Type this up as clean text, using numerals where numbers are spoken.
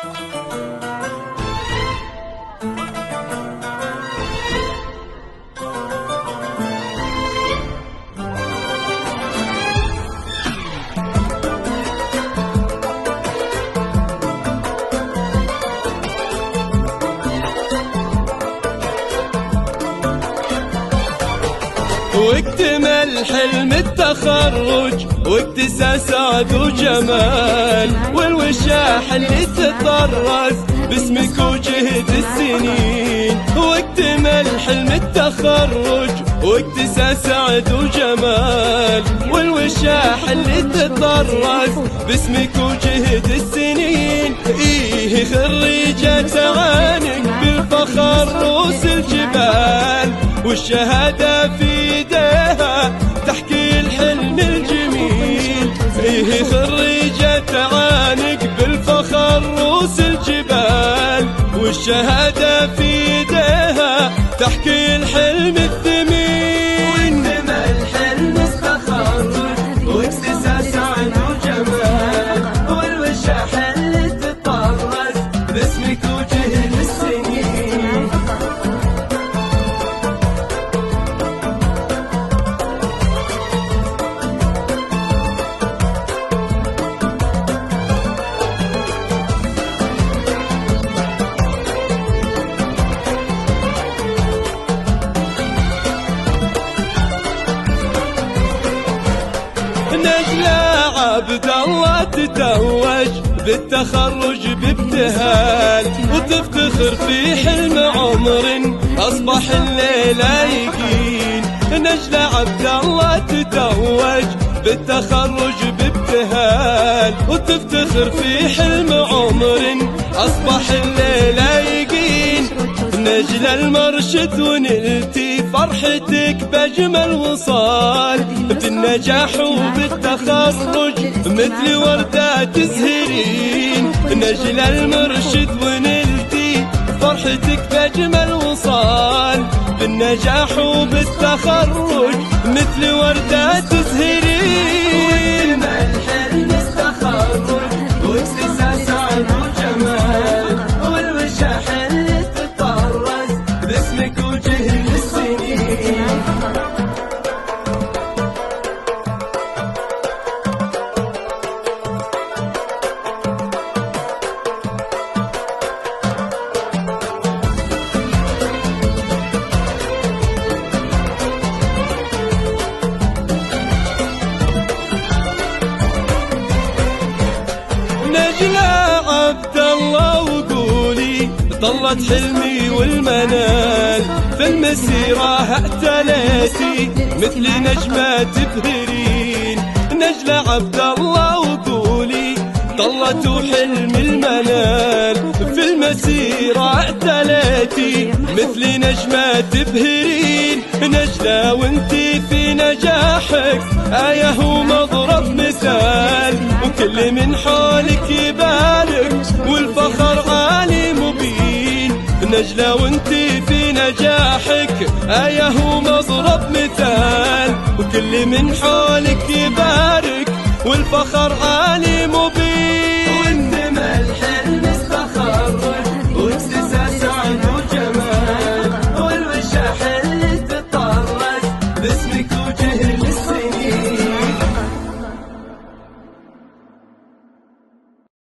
واكتمل حلم التخرج واكتسى سعد وجمال، والوشاح اللي تطرز باسمك وجهد السنين. واكتمل حلم التخرج واكتسى سعد وجمال، والوشاح اللي تطرز باسمك وجهد السنين. ايه خريجة عانق بالفخر روس الجبال، والشهادة في ايديها تحكي الحلم الجميل. ايه خريجة عانق بالفخر روس الجبال، والشهادة في ايديها تحكي الحلم الثمين. واكتمل حلم التخرج واكتسى سعد وجمال، والوشاح اللي تطرز باسمك وجهد السنين. نجلة عبد الله تتوج بالتخرج بابتهال، وتفتخر في حلم عمر أصبح الليلة يقين. نجلة عبد الله تتوج بالتخرج بابتهال، وتفتخر في حلم عمر أصبح الليلة يقين. نجلة المرشد ونلتي فرحتك بأجمل وصال، بالنجاح وبالتخرج مثل وردة تزهرين. نجلة المرشد ونلتي فرحتك بأجمل وصال، بالنجاح وبالتخرج مثل وردة تزهرين. حلم التخرج واكتسى سعد وجمال، والوشاح اللي تطرز باسمك وجهد السنين. نجلة عبد الله وقولي طلت حلمي والمنال، في المسيرة اعتليتي مثل نجمة تبهرين. نجلة عبد الله وقولي طلت حلم المنال، في المسيرة اعتليتي مثل نجمة تبهرين. نجلة وانتي في نجاحك آية ومضرب مثال، وكل من حولك يبارك والفخر عالي مبين. نجلة وانتي في نجاحك آية ومضرب مثال، وكل من حولك يبارك والفخر عالي مبين.